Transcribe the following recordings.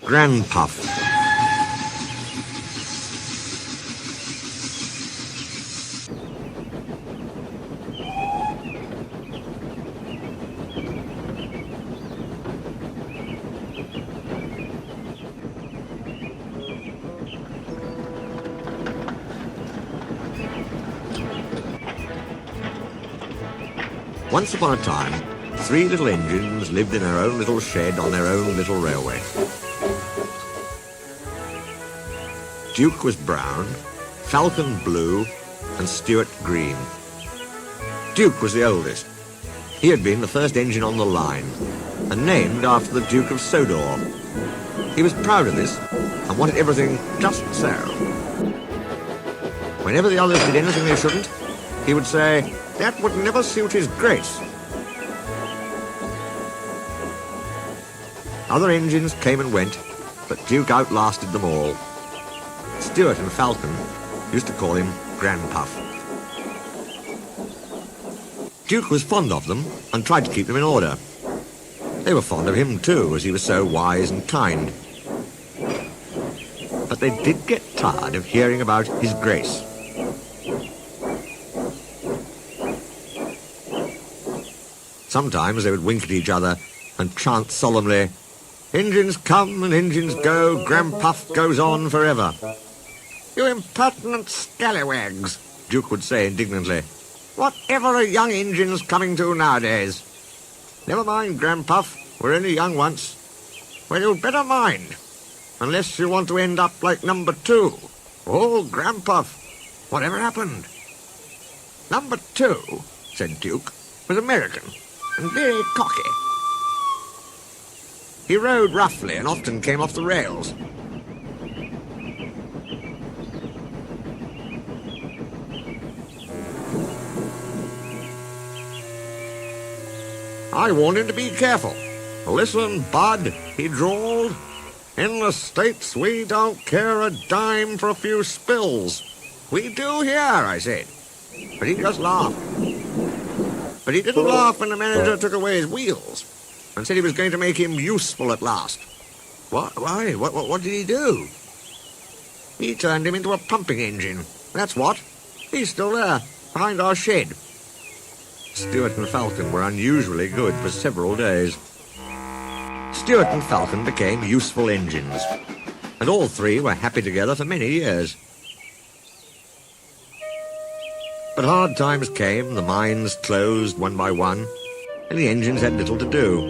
Granpuff. Once upon a time, 3 little engines lived in their own little shed on their own little railway. Duke was brown, Falcon blue, and Stuart green. Duke was the oldest. He had been the first engine on the line, and named after the Duke of Sodor. He was proud of this, and wanted everything just so. Whenever the others did anything they shouldn't, he would say, "That would never suit his grace." Other engines came and went, but Duke outlasted them all. Stuart and Falcon used to call him Granpuff. Duke was fond of them and tried to keep them in order. They were fond of him too, as he was so wise and kind. But they did get tired of hearing about his grace. Sometimes they would wink at each other and chant solemnly, "Engines come and engines go, Granpuff goes on forever." "You impertinent scallywags," Duke would say indignantly. "Whatever are young engines coming to nowadays?" "Never mind, Granpuff, we're only young once." "Well, you'd better mind, unless you want to end up like number 2. "Oh, Granpuff, whatever happened?" "Number 2, said Duke, "was American and very cocky. He rode roughly and often came off the rails. I warned him to be careful. "Listen, bud," he drawled. "In the States we don't care a dime for a few spills." "We do here," I said. But he just laughed. But he didn't laugh when the manager took away his wheels and said he was going to make him useful at last. Why? What did he do? He turned him into a pumping engine. That's what. He's still there, behind our shed. Stuart and Falcon were unusually good for several days. Stuart and Falcon became useful engines, and all 3 were happy together for many years. But hard times came, the mines closed one by one, and the engines had little to do.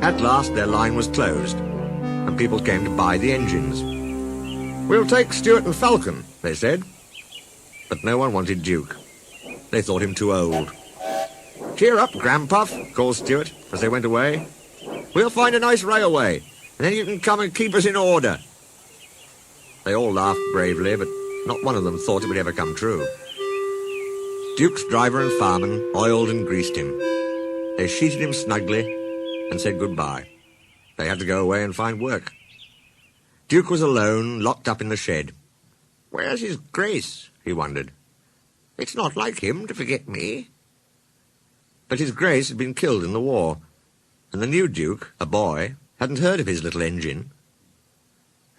At last their line was closed, and people came to buy the engines. "We'll take Stuart and Falcon," they said. But no one wanted Duke. They thought him too old. "Cheer up, Granpuff," called Stuart as they went away. "We'll find a nice railway, and then you can come and keep us in order." They all laughed bravely, but not one of them thought it would ever come true. Duke's driver and fireman oiled and greased him. They sheeted him snugly and said goodbye. They had to go away and find work. Duke was alone, locked up in the shed. "Where's his grace?" he wondered. "It's not like him to forget me." But his grace had been killed in the war, and the new Duke, a boy, hadn't heard of his little engine.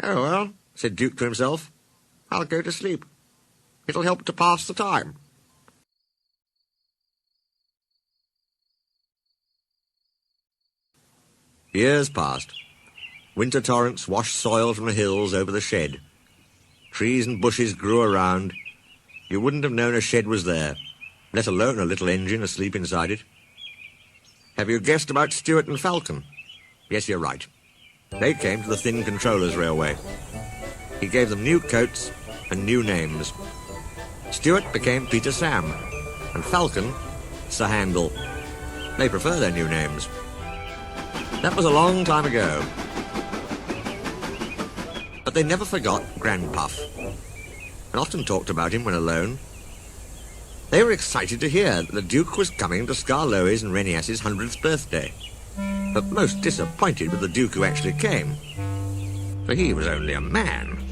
"Oh, well," said Duke to himself, "I'll go to sleep. It'll help to pass the time." Years passed. Winter torrents washed soil from the hills over the shed. Trees and bushes grew around. You wouldn't have known a shed was there, let alone a little engine asleep inside it. Have you guessed about Stuart and Falcon? Yes, you're right. They came to the Thin Controller's Railway. He gave them new coats and new names. Stuart became Peter Sam, and Falcon, Sir Handel. They prefer their new names. That was a long time ago. But they never forgot Granpuff, and often talked about him when alone. They were excited to hear that the Duke was coming to Skarloey's and Renias's 100th birthday, but most disappointed with the Duke who actually came, for he was only a man.